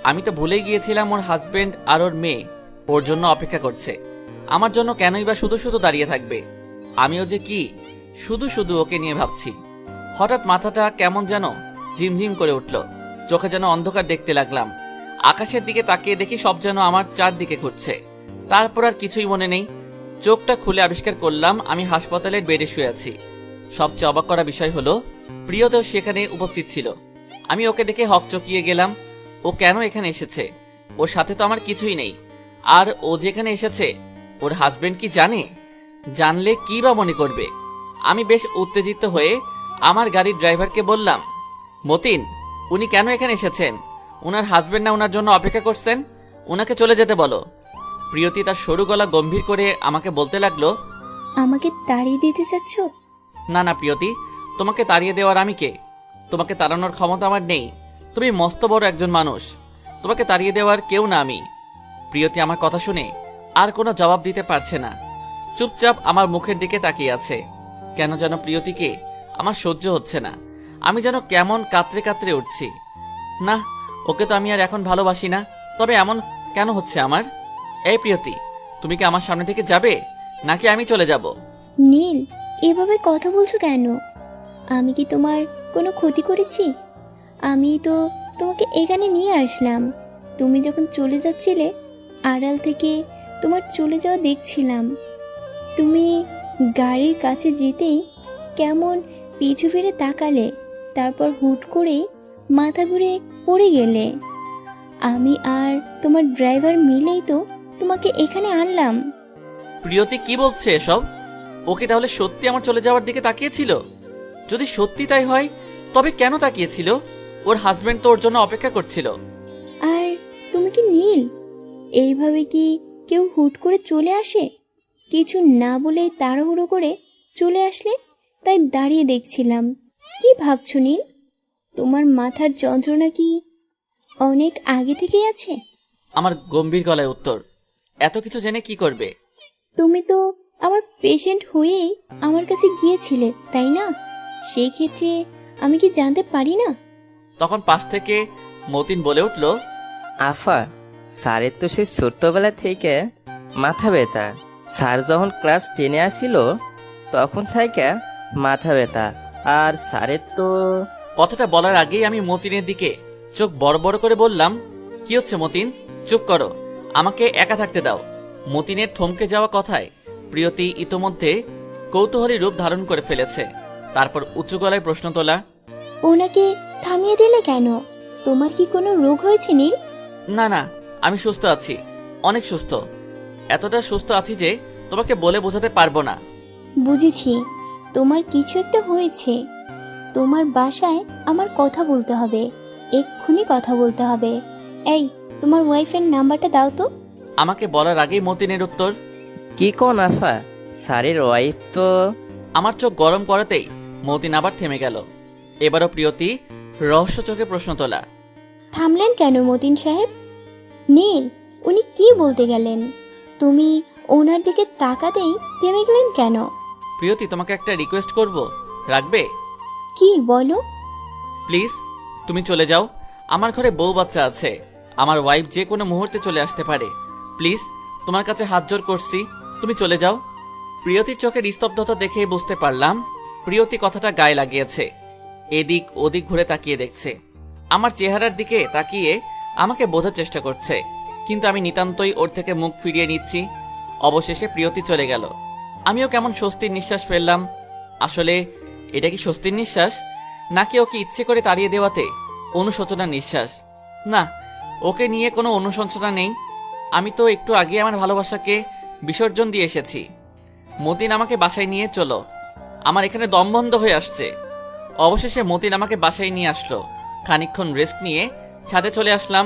আমি তো ভুলেই গিয়েছিলাম ওর হাজবেন্ড আর ওর মেয়ে ওর জন্য অপেক্ষা করছে। আমার জন্য কেনই বা শুধু শুধু দাঁড়িয়ে থাকবে? আমিও যে কি শুধু শুধু ওকে নিয়ে ভাবছি। হঠাৎ মাথাটা কেমন যেন ঝিমঝিম করে উঠল, চোখে যেন অন্ধকার দেখতে লাগলাম। আকাশের দিকে তাকিয়ে দেখি সব যেন আমার চারদিকে ঘুরছে। তারপর আর কিছুই মনে নেই। চোখটা খুলে আবিষ্কার করলাম আমি হাসপাতালের বেডে শুয়ে আছি। সবচেয়ে অবাক করা বিষয় হলো প্রিয়তাও সেখানে উপস্থিত ছিল। আমি ওকে দেখে হকচকিয়ে গেলাম। ও কেন এখানে এসেছে? ওর সাথে তো আমার কিছুই নেই। আর ও যেখানে এসেছে ওর হাজবেন্ড কি জানে? জানলে কি বা মনে করবে? আমি বেশ উত্তেজিত হয়ে আমার গাড়ির ড্রাইভারকে বললাম, মতিন, উনি কেন এখানে এসেছেন? ওনার হাজবেন্ড না ওনার জন্য অপেক্ষা করছেন? ওনাকে চলে যেতে বলো। প্রিয়তি তার সরু গলা গম্ভীর করে আমাকে বলতে লাগলো, আমাকে তাড়িয়ে দিতে চাচ্ছ? না না প্রিয়তি, তোমাকে তাড়িয়ে দেওয়ার আমি কে? তোমাকে তাড়ানোর ক্ষমতা আমার নেই। তুমি মস্ত বড় একজন মানুষ, তোমাকে তাড়িয়ে দেওয়ার কেউ না আমি। প্রিয়তি আমার কথা শুনে আর কোনো জবাব দিতে পারছে না, চুপচাপ আমার মুখের দিকে তাকিয়ে আছে। কেন যেন প্রিয়তিকে আমার সহ্য হচ্ছে না। আমি যেন কেমন কাতরে কাতরে উঠছি। না, ওকে তো আমি আর এখন ভালোবাসি না। তবে এমন কেন হচ্ছে আমার? এই প্রিয়তি, তুমি কি আমার সামনে থেকে যাবে নাকি আমি চলে যাব? নীল, এভাবে কথা বলছো কেন? আমি কি তোমার কোনো ক্ষতি করেছি? আমি তো তোমাকে এখানে নিয়ে আসলাম। তুমি যখন চলে যাচ্ছিলে আড়াল থেকে তোমার চলে যাওয়া দেখছিলাম। তুমি গাড়ির কাছে যেতেই কেমন পিছু ফিরে তাকালে, তারপর হুট করেই মাথা ঘুরে পড়ে গেলে। আমি আর তোমার ড্রাইভার মিলেই তো তোমাকে এখানে আনলাম। প্রিয়তি কি বলছে এসব? ওকে তাহলে সত্যি আমার চলে যাওয়ার দিকে তাকিয়েছিল? যদি সত্যি তাই হয় তবে কেন তাকিয়েছিল? ওর হাজবেন্ড তো ওর জন্য অপেক্ষা করছিল। আর তুমি কি নীল, এইভাবে কি কেউ হুট করে চলে আসে? কিছু না বলেই তাড়াহুড়ো করে চলে আসলে, তাই দাঁড়িয়ে দেখছিলাম। কি ভাবছো নীল? তোমার মাথার যন্ত্রণা কি অনেক আগে থেকেই আছে? আমার গম্ভীর গলায় উত্তর। এত কিছু জেনে কি করবে? তুমি তো আমার পেশেন্ট হয়েই আমার কাছে গিয়েছিলে, তাই না? সেই ক্ষেত্রে আমি কি জানতে পারি না? তখন পাশ থেকে মতিন বলে উঠল, আফা, স্যারের তো সেই ছোট্টবেলা থেকে মাথা ব্যথা। স্যার যখন ক্লাস 10-এ আসিল তখন থেকে মাথা ব্যথা। আর স্যারের তো... কথাটা বলার আগেই আমি মতিনের দিকে চোখ বড় বড় করে বললাম, কি হচ্ছে মতিন? চুপ করো, আমাকে একা থাকতে দাও। মতিনের থমকে যাওয়া কথায় প্রিয়তি ইতোমধ্যে কৌতূহলী রূপ ধারণ করে ফেলেছে। তারপর উঁচু গলায় প্রশ্ন তোলা, ওনাকে থামিয়ে দিলে কেন? তোমার কি কোনো রোগ হয়েছে নীল? না না, আমি সুস্থ আছি, অনেক সুস্থ। এতটা সুস্থ আছি যে তোমাকে বলে বোঝাতে পারবো না। বুঝেছি, তোমার কিছু একটা হয়েছে। তোমার বাসায় আমার কথা বলতে হবে, এক্ষুনি কথা বলতে হবে। এই, তোমার ওয়াইফের নাম্বারটা দাও তো। আমাকে বলার আগেই মতিনের উত্তর। কি কোন আফা, স্যারের ওয়াইফ তো... আমার চোখ গরম করাতেই মতিন আবার থেমে গেল। এবারও প্রিয়তি রহস্য চোখে প্রশ্ন তোলা, থামলেন কেন মতিন সাহেব? নীল, উনি কি বলতে গেলেন? তুমি ওনার দিকে তাকাতেই থেমে গেলেন কেন? প্রিয়তি তোমাকে একটা রিকোয়েস্ট করব, রাখবে? কি বলো? প্লিজ তুমি চলে যাও। আমার ঘরে বউ বাচ্চা আছে, আমার ওয়াইফ যে কোনো মুহূর্তে চলে আসতে পারে। প্লিজ তোমার কাছে হাত জোর করছি, তুমি চলে যাও। প্রিয়তির চোখের স্তব্ধতা দেখে বুঝতে পারলাম প্রিয়তি কথাটা গায়ে লাগিয়েছে। এদিক ওদিক ঘুরে তাকিয়ে দেখছে, আমার চেহারার দিকে তাকিয়ে আমাকে বোঝার চেষ্টা করছে, কিন্তু আমি নিতান্তই ওর থেকে মুখ ফিরিয়ে নিচ্ছি। অবশেষে প্রিয়তি চলে গেল। আমিও কেমন স্বস্তির নিঃশ্বাস ফেললাম। আসলে এটা কি স্বস্তির নিঃশ্বাস, নাকি ওকে ইচ্ছে করে তাড়িয়ে দেওয়াতে অনুশোচনার নিঃশ্বাস? না, ওকে নিয়ে কোনো অনুশোচনা নেই। আমি তো একটু আগে আমার ভালোবাসাকে বিসর্জন দিয়ে এসেছি। মতিন আমাকে বাসায় নিয়ে চলো, আমার এখানে দম বন্ধ হয়ে আসছে। অবশেষে মতিন আমাকে বাসায় নিয়ে আসলো। খানিকক্ষণ রেস্ট নিয়ে ছাদে চলে আসলাম।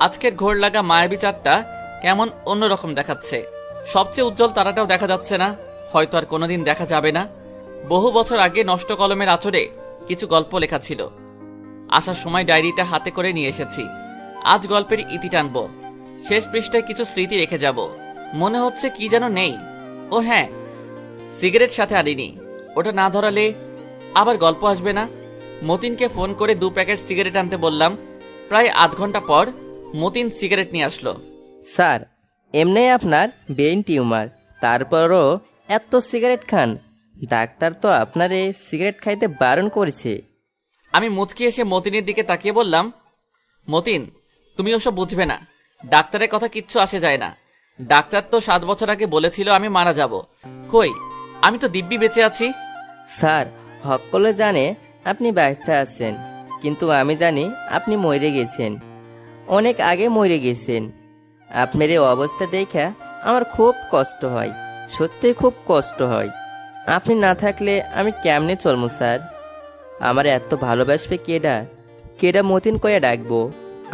আজকের ঘোর লাগা মায়াবী চাঁদটা কেমন অন্যরকম দেখাচ্ছে। সবচেয়ে উজ্জ্বল তারাটাও দেখা যাচ্ছে না, হয়তো আর কোনোদিন দেখা যাবে না। বহু বছর আগে নষ্ট কলমের আঁচড়ে কিছু গল্প লেখা ছিল। আসার সময় ডায়েরিটা হাতে করে নিয়ে এসেছি। আজ গল্পের ইতি টানব, শেষ পৃষ্ঠায় কিছু স্মৃতি রেখে যাব। মনে হচ্ছে কি যেন নেই। ও হ্যাঁ, সিগারেট সাথে আনিনি, ওটা না ধরালে আবার গল্প আসবে না। মতিনকে ফোন করে 2 প্যাকেট সিগারেট আনতে বললাম। প্রায় আধ ঘন্টা পর মতিন সিগারেট নিয়ে আসলো। স্যার, এমনি আপনার ব্রেইন টিউমার, তারপরও এত সিগারেট খান? ডাক্তার তো আপনারে সিগারেট খাইতে বারণ করেছে। আমি মুচকি এসে মতিনের দিকে তাকিয়ে বললাম, মতিন, তুমি ওসব বুঝবে না, ডাক্তারের কথা কিচ্ছু আসে যায় না। ডাক্তার তো 7 বছর আগে বলেছিল আমি মারা যাব। কই, আমি তো দিব্যি বেঁচে আছি। স্যার, সকলে জানে আপনি বাচ্চা আছেন, কিন্তু আমি জানি আপনি মরে গেছেন, অনেক আগে মরে গেছেন। আপনার এই অবস্থা দেখে আমার খুব কষ্ট হয়, সত্যিই খুব কষ্ট হয়। আপনি না থাকলে আমি কেমনে চলবো স্যার? আমার এত ভালোবাসবে কেডা? কেডা মতিন কয়ে ডাকবো?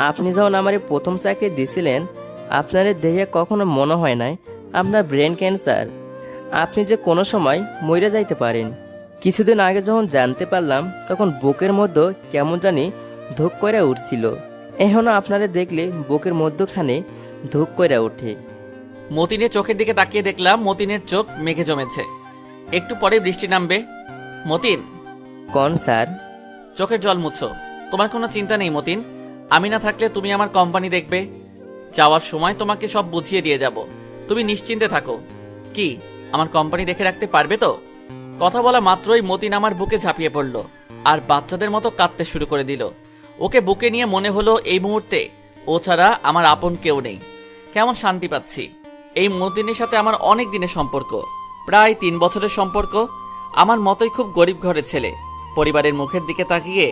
আপনি যখন আমার প্রথম চাকরি দিছিলেন, আপনারে দেখে কখনো মনে হয় নাই আপনার ব্রেন ক্যান্সার, আপনি যে কোনো সময় মরে যাইতে পারেন। কিছুদিন আগে যখন জানতে পারলাম তখন বুকের মধ্যে কেমন জানি ধুক করে উঠছিল। এখনো আপনারা দেখলে বুকের মধ্যখানে ধুক করে ওঠে। মতিনের চোখের দিকে তাকিয়ে দেখলাম মতিনের চোখ মেঘে জমেছে, একটু পরে বৃষ্টি নামবে। মতিন, কোন স্যার? চোখের জল মুছো। তোমার কোনো চিন্তা নেই মতিন, আমি না থাকলে তুমি আমার কোম্পানি দেখবে। যাওয়ার সময় তোমাকে সব বুঝিয়ে দিয়ে যাব, তুমি নিশ্চিন্তে থাকো। কি, আমার কোম্পানি দেখে রাখতে পারবে তো? কথা বলা মাত্রই মতিন আমার বুকে ঝাঁপিয়ে পড়ল আর বাচ্চাদের মতো কাঁদতে শুরু করে দিল। ওকে বুকে নিয়ে মনে হলো এই মুহূর্তে ও ছাড়া আমার আপন কেউ নেই। কেমন শান্তি পাচ্ছি। এই মতিনের সাথে আমার অনেক দিনের সম্পর্ক, প্রায় 3 বছরের সম্পর্ক। আমার মতোই খুব গরিব ঘরের ছেলে, পরিবারের মুখের দিকে তাকিয়ে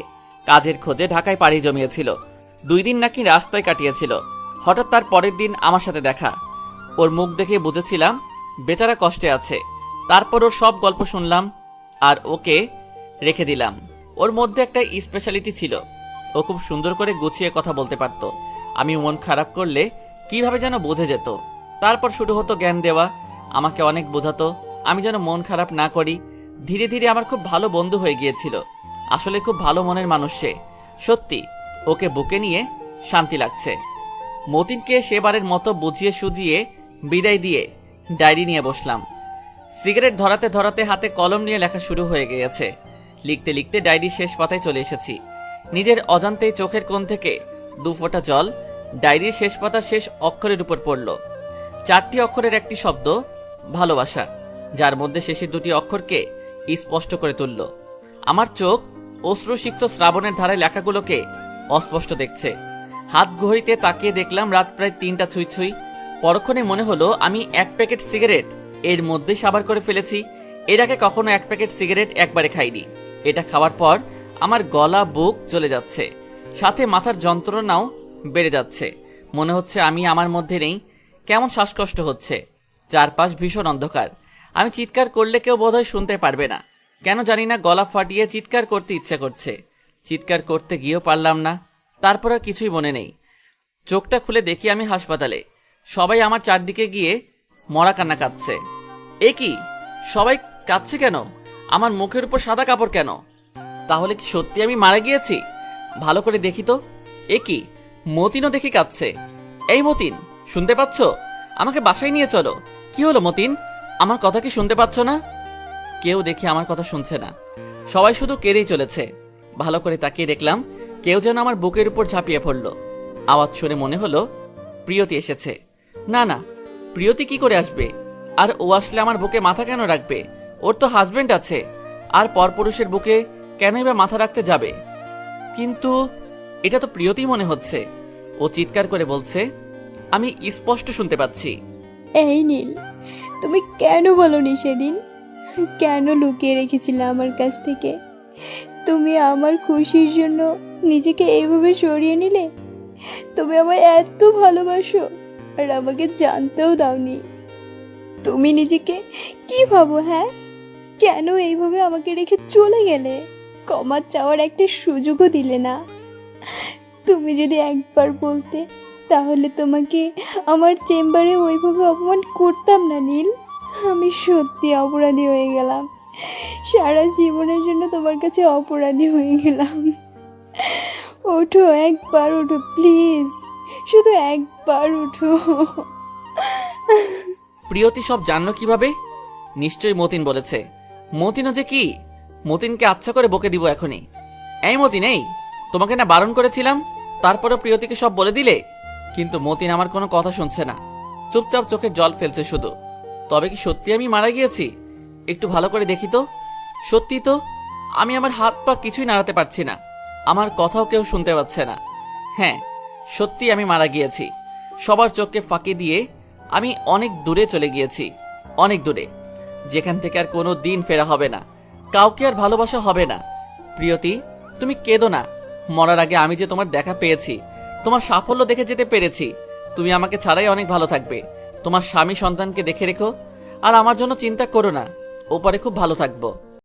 কাজের খোঁজে ঢাকায় পাড়ি জমিয়েছিল। 2 দিন নাকি রাস্তায় কাটিয়েছিল। হঠাৎ তার পরের দিন আমার সাথে দেখা। ওর মুখ দেখে বুঝেছিলাম বেচারা কষ্টে আছে। তারপর ওর সব গল্প শুনলাম আর ওকে রেখে দিলাম। ওর মধ্যে একটা স্পেশালিটি ছিল, ও খুব সুন্দর করে গুছিয়ে কথা বলতে পারত। আমি মন খারাপ করলে কিভাবে যেন বুঝে যেত। তারপর শুরু হতো জ্ঞান দেওয়া, আমাকে অনেক বোঝাতো আমি যেন মন খারাপ না করি। ধীরে ধীরে আমার খুব ভালো বন্ধু হয়ে গিয়েছিল। আসলে খুব ভালো মনের মানুষ সে। সত্যি, ওকে বুকে নিয়ে শান্তি লাগছে। মতিনকে সেবারের মতো বুঝিয়ে সুজিয়ে বিদায় দিয়ে ডায়েরি নিয়ে বসলাম। সিগারেট ধরাতে ধরাতে হাতে কলম নিয়ে লেখা শুরু হয়ে গিয়েছে। লিখতে লিখতে ডায়েরির শেষ পাতায় চলে এসেছি। নিজের অজান্তেই চোখের কোণ থেকে 2 ফোঁটা জল ডায়েরির শেষ পাতার শেষ অক্ষরের উপর পড়ল। 4টি অক্ষরের একটি শব্দ, ভালোবাসা, যার মধ্যে শেষের 2টি অক্ষরকে স্পষ্ট করে তুলল। আমার চোখ অশ্রুসিক্ত শ্রাবণের ধারায় লেখাগুলোকে অস্পষ্ট দেখছে। হাত ঘড়িতে তাকিয়ে দেখলাম রাত প্রায় 3টা ছুঁই ছুঁই। পরক্ষণে মনে হলো আমি 1 প্যাকেট সিগারেট এর মধ্যেই সাবার করে ফেলেছি। এর আগে কখনো 1 প্যাকেট সিগারেট একবারে খাইনি। এটা খাওয়ার পর আমার গলা বুক চলে যাচ্ছে, সাথে মাথার যন্ত্রণাও বেড়ে যাচ্ছে। মনে হচ্ছে আমি আমার মধ্যে নেই, কেমন শ্বাসকষ্ট হচ্ছে। চারপাশ ভীষণ অন্ধকার। আমি চিৎকার করলে কেউ বোধহয় শুনতে পারবে না। কেন জানি না গলা ফাটিয়ে চিৎকার করতে ইচ্ছা করছে। চিৎকার করতে গিয়েও পারলাম না। তারপর আর কিছুই মনে নেই। চোখটা খুলে দেখি আমি হাসপাতালে। সবাই আমার চারদিকে গিয়ে মরা কান্না কাঁদছে। এ কি, সবাই কাঁদছে কেন? আমার মুখের উপর সাদা কাপড় কেন? তাহলে কি সত্যি আমি মারা গিয়েছি? ভালো করে দেখি তো। এ কি, মতিনও দেখি কাঁদছে। এই মতিন, শুনতে পাচ্ছ? আমাকে বাসায় নিয়ে চলো। কি হলো মতিন, আমার কথা কি শুনতে পাচ্ছ না? কেউ দেখি আমার কথা শুনছে না, সবাই শুধু কেঁদেই চলেছে। ভালো করে তাকিয়ে দেখলাম কেউ যেন আমার বুকের উপর ঝাঁপিয়ে পড়ল। আওয়াজ শুনে মনে হলো প্রিয়তি এসেছে। না না, প্রিয়তি কি করে আসবে? আর ও আসলে আমার বুকে মাথা কেন রাখবে? ওর তো হাজবেন্ড আছে, আর পরপুরুষের বুকে কেনই বা মাথা রাখতে যাবে? কিন্তু এটা তো প্রিয়তি মনে হচ্ছে। ও চিৎকার করে বলছে, আমি স্পষ্ট শুনতে পাচ্ছি। এই নীল, তুমি কেন বলনি সেদিন? কেন লুকিয়ে রেখেছিলে আমার কাছ থেকে? তুমি আমার খুশির জন্য নিজেকে এইভাবে সরিয়ে নিলে? তুমি আমায় এত ভালোবাসো আর আমাকে জানতেও দাওনি। তুমি নিজেকে কি ভাবো? হ্যাঁ, কেন এইভাবে আমাকে রেখে চলে গেলে? ক্ষমা চাওয়ার একটা সুযোগও দিলে না। তুমি যদি একবার বলতে, তাহলে তোমাকে আমার চেম্বারে ওইভাবে অপমান করতাম না নীল। আমি সত্যি অপরাধী হয়ে গেলাম, সারা জীবনের জন্য তোমার কাছে অপরাধী হয়ে গেলাম। ওঠো, একবার ওঠো প্লিজ, শুধু একবার ওঠো। প্রিয়তি সব জানলো কিভাবে? নিশ্চয়ই মতিন বলেছে। মতিনও যে কি, মতিনকে আচ্ছা করে বকে দিব এখনই। এই মতিন, এই তোমাকে না বারণ করেছিলাম, তারপরে প্রিয়তিকে সব বলে দিলে? কিন্তু মতিন আমার কোনো কথা শুনছে না, চুপচাপ চোখের জল ফেলছে শুধু। তবে কি সত্যি আমি মারা গিয়েছি? একটু ভালো করে দেখি তো। সত্যি তো, আমি আমার হাত পা কিছুই নাড়াতে পারছি না, আমার কথাও কেউ শুনতে পাচ্ছে না। হ্যাঁ, সত্যি আমি মারা গিয়েছি। সবার চোখকে ফাঁকি দিয়ে আমি অনেক দূরে চলে গিয়েছি, অনেক দূরে, যেখান থেকে আর কোনো দিন ফেরা হবে না, কাউকে আর ভালোবাসা হবে না। প্রিয়তি, তুমি কেঁদো না। মরার আগে আমি যে তোমার দেখা পেয়েছি, তোমার সাফল্য দেখে যেতে পেরেছি। তুমি আমাকে ছাড়াই অনেক ভালো থাকবে। তোমার স্বামী সন্তানকে দেখে রেখো, আর আমার জন্য চিন্তা করো না। ওপারে খুব ভালো থাকবো।